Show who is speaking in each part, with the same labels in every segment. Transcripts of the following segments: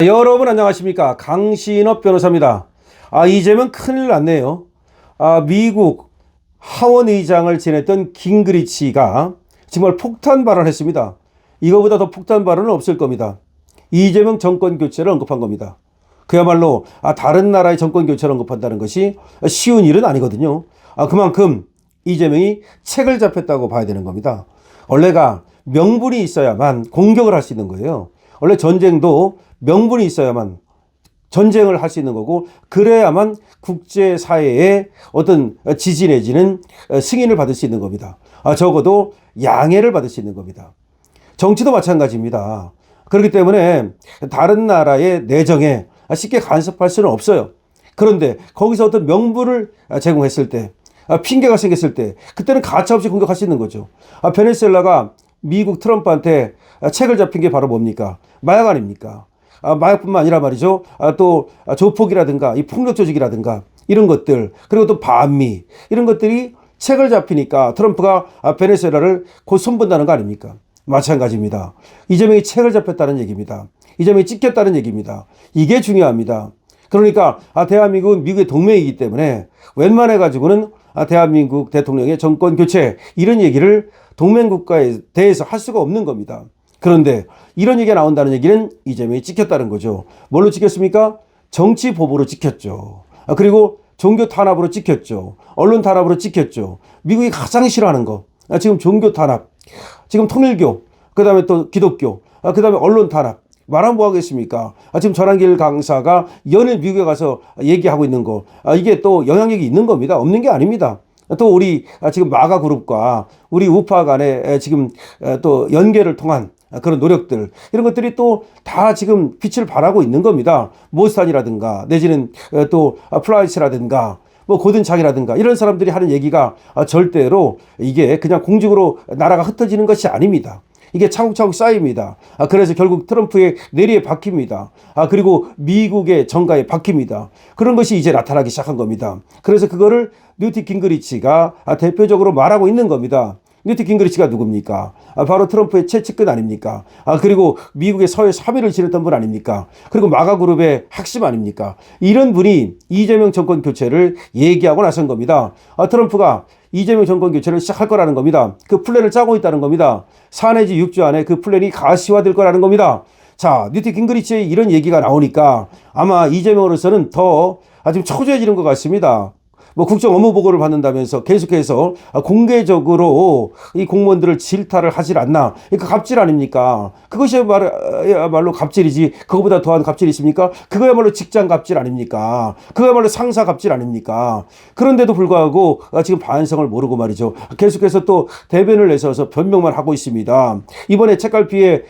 Speaker 1: 여러분 안녕하십니까? 강신업 변호사입니다. 이재명 큰일 났네요. 미국 하원 의장을 지냈던 깅그리치가 정말 폭탄 발언했습니다. 이거보다 더 폭탄 발언은 없을 겁니다. 이재명 정권 교체를 언급한 겁니다. 그야말로 다른 나라의 정권 교체를 언급한다는 것이 쉬운 일은 아니거든요. 그만큼 이재명이 책을 잡혔다고 봐야 되는 겁니다. 원래가 명분이 있어야만 공격을 할 수 있는 거예요. 원래 전쟁도 명분이 있어야만 전쟁을 할 수 있는 거고, 그래야만 국제사회의 어떤 지지 내지는 승인을 받을 수 있는 겁니다. 적어도 양해를 받을 수 있는 겁니다. 정치도 마찬가지입니다. 그렇기 때문에 다른 나라의 내정에 쉽게 간섭할 수는 없어요. 그런데 거기서 어떤 명분을 제공했을 때, 핑계가 생겼을 때, 그때는 가차없이 공격할 수 있는 거죠. 베네수엘라가 미국 트럼프한테 책을 잡힌 게 바로 뭡니까? 마약 아닙니까? 마약뿐만 아니라 말이죠. 또 조폭이라든가 이 폭력 조직이라든가 이런 것들, 그리고 또 반미 이런 것들이 책을 잡히니까 트럼프가 베네수엘라를 곧 손본다는 거 아닙니까? 마찬가지입니다. 이재명이 책을 잡혔다는 얘기입니다. 이재명이 찍혔다는 얘기입니다. 이게 중요합니다. 그러니까 대한민국은 미국의 동맹이기 때문에 웬만해 가지고는 대한민국 대통령의 정권 교체 이런 얘기를 동맹국가에 대해서 할 수가 없는 겁니다. 그런데 이런 얘기가 나온다는 얘기는 이재명이 찍혔다는 거죠. 뭘로 찍혔습니까? 정치 보복으로 찍혔죠. 그리고 종교 탄압으로 찍혔죠. 언론 탄압으로 찍혔죠. 미국이 가장 싫어하는 거. 지금 종교 탄압, 지금 통일교, 그 다음에 또 기독교, 그 다음에 언론 탄압. 말하면 뭐 하겠습니까? 지금 전한길 강사가 연일 미국에 가서 얘기하고 있는 거. 이게 또 영향력이 있는 겁니다. 없는 게 아닙니다. 또 우리 지금 마가 그룹과 우리 우파 간에 지금 또 연계를 통한 그런 노력들, 이런 것들이 또 다 지금 빛을 발하고 있는 겁니다. 모스탄이라든가 내지는 또 플라이스라든가 뭐 고든창이라든가 이런 사람들이 하는 얘기가 절대로 이게 그냥 공중으로 나라가 흩어지는 것이 아닙니다. 이게 차곡차곡 쌓입니다. 그래서 결국 트럼프의 내리에 박힙니다. 그리고 미국의 정가에 박힙니다. 그런 것이 이제 나타나기 시작한 겁니다. 그래서 그거를 뉴트 깅그리치가 대표적으로 말하고 있는 겁니다. 뉴트 깅그리치가 누굽니까? 바로 트럼프의 최측근 아닙니까? 그리고 미국의 서해 3위를 지냈던 분 아닙니까? 그리고 마가그룹의 핵심 아닙니까? 이런 분이 이재명 정권 교체를 얘기하고 나선 겁니다. 트럼프가 이재명 정권 교체를 시작할 거라는 겁니다. 그 플랜을 짜고 있다는 겁니다. 4 내지 6주 안에 그 플랜이 가시화될 거라는 겁니다. 자, 뉴트 깅그리치의 이런 얘기가 나오니까 아마 이재명으로서는 더 지금 초조해지는 것 같습니다. 뭐 국정 업무 보고를 받는다면서 계속해서 공개적으로 이 공무원들을 질타를 하질 않나. 그러니까 갑질 아닙니까? 그것이야말로 갑질이지. 그거보다 더한 갑질이 있습니까? 그거야말로 직장 갑질 아닙니까? 그거야말로 상사 갑질 아닙니까? 그런데도 불구하고 지금 반성을 모르고 말이죠. 계속해서 또 대변을 내서서 변명만 하고 있습니다. 이번에 책갈피에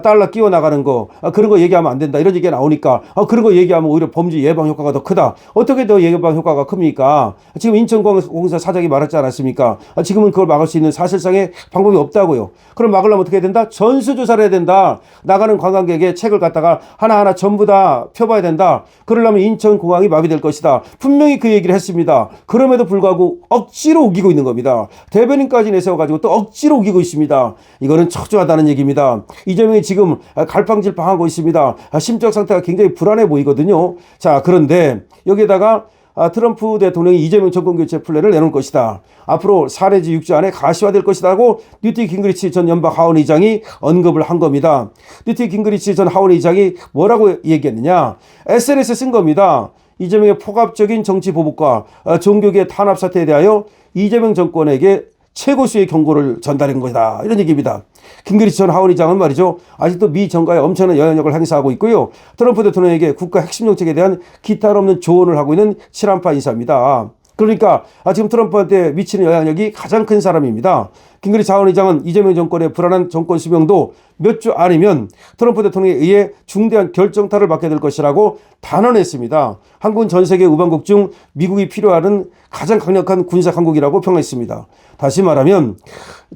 Speaker 1: 달러 끼워 나가는 거, 그런 거 얘기하면 안 된다. 이런 얘기가 나오니까 그런 거 얘기하면 오히려 범죄 예방 효과가 더 크다. 어떻게 더 예방 효과가 큽니까? 지금 인천공사 사장이 말했지 않았습니까? 지금은 그걸 막을 수 있는 사실상의 방법이 없다고요. 그럼 막으려면 어떻게 해야 된다? 전수조사를 해야 된다. 나가는 관광객의 책을 갖다가 하나하나 전부 다 펴봐야 된다. 그러려면 인천공항이 마비될 것이다. 분명히 그 얘기를 했습니다. 그럼에도 불구하고 억지로 우기고 있는 겁니다. 대변인까지 내세워가지고 또 억지로 우기고 있습니다. 이거는 초조하다는 얘기입니다. 이재명이 지금 갈팡질팡하고 있습니다. 심적 상태가 굉장히 불안해 보이거든요. 자, 그런데 여기에다가 트럼프 대통령이 이재명 정권 교체 플랜을 내놓을 것이다. 앞으로 4 내지 6주 안에 가시화될 것이라고 뉴트 깅그리치 전 연방 하원 의장이 언급을 한 겁니다. 뉴트 깅그리치 전 하원 의장이 뭐라고 얘기했느냐? SNS에 쓴 겁니다. 이재명의 폭압적인 정치 보복과 종교계 탄압 사태에 대하여 이재명 정권에게 최고수의 경고를 전달한 것이다. 이런 얘기입니다. 깅그리치 전 하원 의장은 말이죠. 아직도 미 정가에 엄청난 영향력을 행사하고 있고요. 트럼프 대통령에게 국가 핵심 정책에 대한 기탄없는 조언을 하고 있는 칠한파 인사입니다. 그러니까 지금 트럼프한테 미치는 영향력이 가장 큰 사람입니다. 깅그리치 하원 의장은 이재명 정권의 불안한 정권 수명도 몇 주 안이면 트럼프 대통령에 의해 중대한 결정타를 받게 될 것이라고 단언했습니다. 한국은 전 세계 우방국 중 미국이 필요하는 가장 강력한 군사 강국이라고 평했습니다. 다시 말하면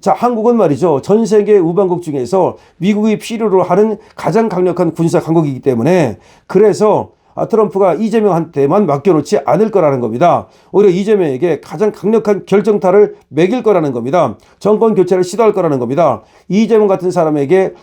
Speaker 1: 한국은 말이죠. 전 세계 우방국 중에서 미국이 필요로 하는 가장 강력한 군사 강국이기 때문에 그래서 트럼프가 이재명한테만 맡겨놓지 않을 거라는 겁니다. 오히려 이재명에게 가장 강력한 결정타를 매길 거라는 겁니다. 정권 교체를 시도할 거라는 겁니다. 이재명 같은 사람에게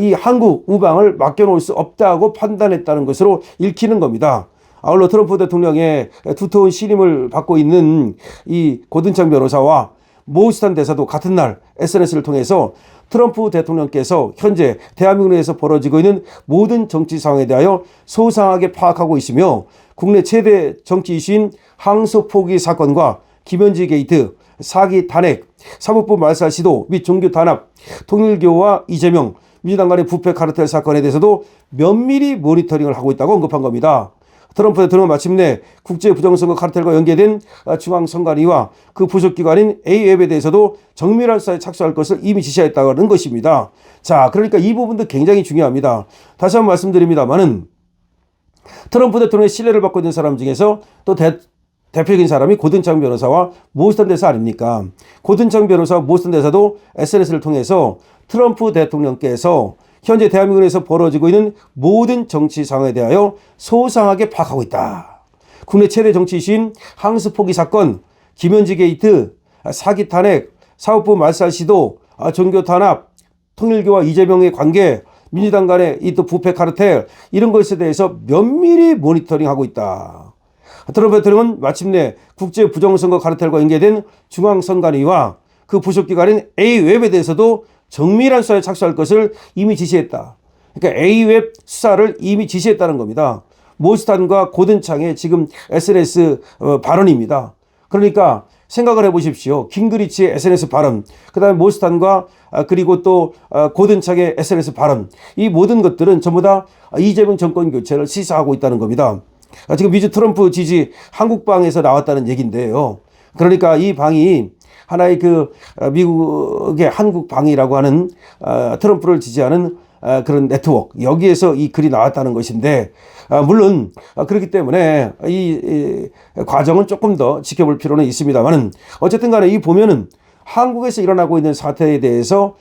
Speaker 1: 이 한국 우방을 맡겨놓을 수 없다고 판단했다는 것으로 읽히는 겁니다. 아울러 트럼프 대통령의 두터운 신임을 받고 있는 이 고든창 변호사와 모스탄 대사도 같은 날 SNS를 통해서 트럼프 대통령께서 현재 대한민국 내에서 벌어지고 있는 모든 정치 상황에 대하여 소상하게 파악하고 있으며 국내 최대 정치 이슈인 항소 포기 사건과 김현지 게이트, 사기 탄핵, 사법부 말살 시도 및 종교 탄압, 통일교와 이재명, 민주당 간의 부패 카르텔 사건에 대해서도 면밀히 모니터링을 하고 있다고 언급한 겁니다. 트럼프 대통령은 마침내 국제 부정선거 카르텔과 연계된 중앙선관위와 그 부속기관인 AF에 대해서도 정밀한 수사에 착수할 것을 이미 지시했다는 것입니다. 자, 그러니까 이 부분도 굉장히 중요합니다. 다시 한번 말씀드립니다만은 트럼프 대통령의 신뢰를 받고 있는 사람 중에서 또 대표적인 사람이 고든창 변호사와 모스탄 대사 아닙니까? 고든창 변호사와 모스탄 대사도 SNS를 통해서 트럼프 대통령께서 현재 대한민국에서 벌어지고 있는 모든 정치 상황에 대하여 소상하게 파악하고 있다. 국내 최대 정치 이슈인 항소 포기 사건, 김현지 게이트, 사기 탄핵, 사법부 말살 시도, 종교 탄압, 통일교와 이재명의 관계, 민주당 간의 이 또 부패 카르텔 이런 것에 대해서 면밀히 모니터링하고 있다. 트럼프 대통령은 마침내 국제 부정선거 카르텔과 연계된 중앙선관위와 그 부속기관인 AWeb에 대해서도 정밀한 수사에 착수할 것을 이미 지시했다. 그러니까 AWeb 수사를 이미 지시했다는 겁니다. 모스탄과 고든창의 지금 SNS 발언입니다. 그러니까 생각을 해보십시오. 깅그리치의 SNS 발언, 그 다음에 모스탄과 그리고 또 고든창의 SNS 발언, 이 모든 것들은 전부 다 이재명 정권 교체를 시사하고 있다는 겁니다. 지금 미주 트럼프 지지 한국방에서 나왔다는 얘기인데요. 그러니까 이 방이 하나의 미국의 한국방이라고 하는 트럼프를 지지하는 그런 네트워크, 여기에서 이 글이 나왔다는 것인데, 물론 그렇기 때문에 이 과정은 조금 더 지켜볼 필요는 있습니다만은 어쨌든 간에 이 보면은 한국에서 일어나고 있는 사태에 대해서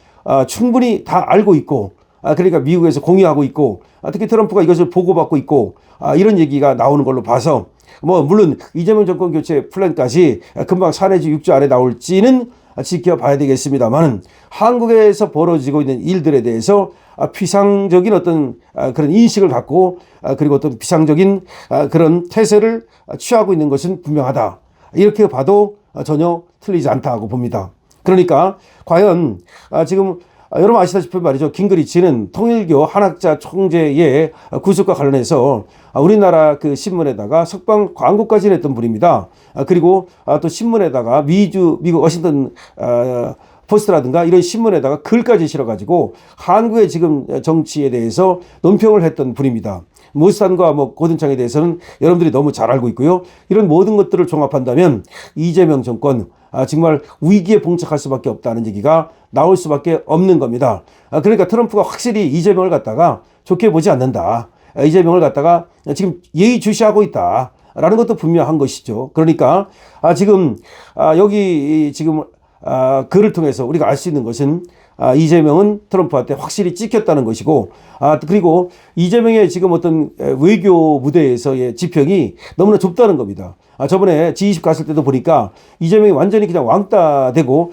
Speaker 1: 충분히 다 알고 있고, 그러니까 미국에서 공유하고 있고, 특히 트럼프가 이것을 보고받고 있고, 이런 얘기가 나오는 걸로 봐서 물론 이재명 정권 교체 플랜까지 금방 4 내지 6주 안에 나올지는 지켜봐야 되겠습니다만 한국에서 벌어지고 있는 일들에 대해서 비상적인 어떤 그런 인식을 갖고 그리고 어떤 비상적인 그런 태세를 취하고 있는 것은 분명하다. 이렇게 봐도 전혀 틀리지 않다고 봅니다. 그러니까 과연 지금 여러분 아시다시피 말이죠. 깅그리치는 통일교 한학자 총재의 구속과 관련해서 우리나라 그 신문에다가 석방 광고까지 냈던 분입니다. 그리고 또 신문에다가 미국 워싱턴 포스트라든가 이런 신문에다가 글까지 실어가지고 한국의 지금 정치에 대해서 논평을 했던 분입니다. 모스탄과 고든창에 대해서는 여러분들이 너무 잘 알고 있고요. 이런 모든 것들을 종합한다면 이재명 정권 정말 위기에 봉착할 수밖에 없다는 얘기가 나올 수밖에 없는 겁니다. 그러니까 트럼프가 확실히 이재명을 갖다가 좋게 보지 않는다. 이재명을 갖다가 지금 예의주시하고 있다라는 것도 분명한 것이죠. 그러니까 지금 여기 지금 글을 통해서 우리가 알 수 있는 것은 이재명은 트럼프한테 확실히 찍혔다는 것이고, 그리고 이재명의 지금 어떤 외교 무대에서의 지평이 너무나 좁다는 겁니다. 저번에 G20 갔을 때도 보니까 이재명이 완전히 그냥 왕따 되고,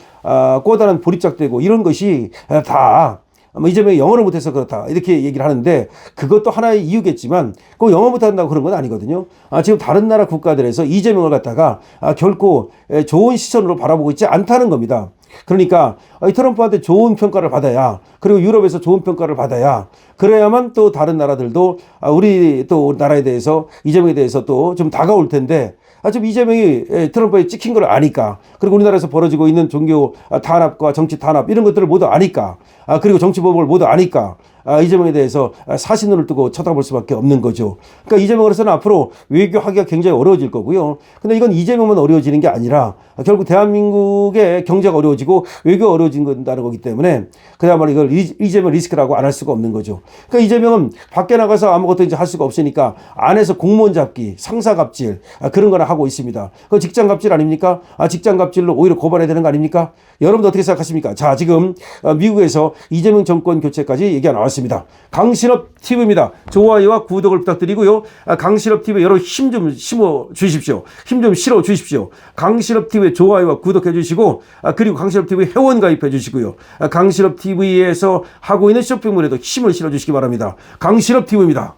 Speaker 1: 꼬다란 보릿짝 되고 이런 것이 다 이재명이 영어를 못해서 그렇다 이렇게 얘기를 하는데 그것도 하나의 이유겠지만 꼭 영어 못한다고 그런 건 아니거든요. 지금 다른 나라 국가들에서 이재명을 갖다가 결코 좋은 시선으로 바라보고 있지 않다는 겁니다. 그러니까 트럼프한테 좋은 평가를 받아야, 그리고 유럽에서 좋은 평가를 받아야, 그래야만 또 다른 나라들도 우리 또 나라에 대해서 이재명에 대해서 또 좀 다가올 텐데 지금 이재명이 트럼프에 찍힌 걸 아니까, 그리고 우리나라에서 벌어지고 있는 종교 탄압과 정치 탄압 이런 것들을 모두 아니까, 그리고 정치보복을 모두 아니까 이재명에 대해서 사신눈을 뜨고 쳐다볼 수밖에 없는 거죠. 그러니까 이재명으로서는 앞으로 외교하기가 굉장히 어려워질 거고요. 근데 이건 이재명만 어려워지는 게 아니라 결국 대한민국의 경제가 어려워지고 외교가 어려워진다는 거기 때문에 그야말로 이걸 이재명 리스크라고 안 할 수가 없는 거죠. 그러니까 이재명은 밖에 나가서 아무것도 이제 할 수가 없으니까 안에서 공무원 잡기, 상사 갑질 그런 거나 하고 있습니다. 그 직장 갑질 아닙니까? 직장 갑질로 오히려 고발해야 되는 거 아닙니까? 여러분들 어떻게 생각하십니까? 자, 지금 미국에서 이재명 정권 교체까지 얘기가 나왔습니다. 맞습니다. 강신업 TV입니다. 좋아요와 구독을 부탁드리고요. 강신업 TV에 여러 힘 좀 심어 주십시오. 힘 좀 실어 주십시오. 강신업 TV에 좋아요와 구독해 주시고, 그리고 강신업 TV 회원 가입해 주시고요. 강신업 TV에서 하고 있는 쇼핑몰에도 힘을 실어 주시기 바랍니다. 강신업 TV입니다.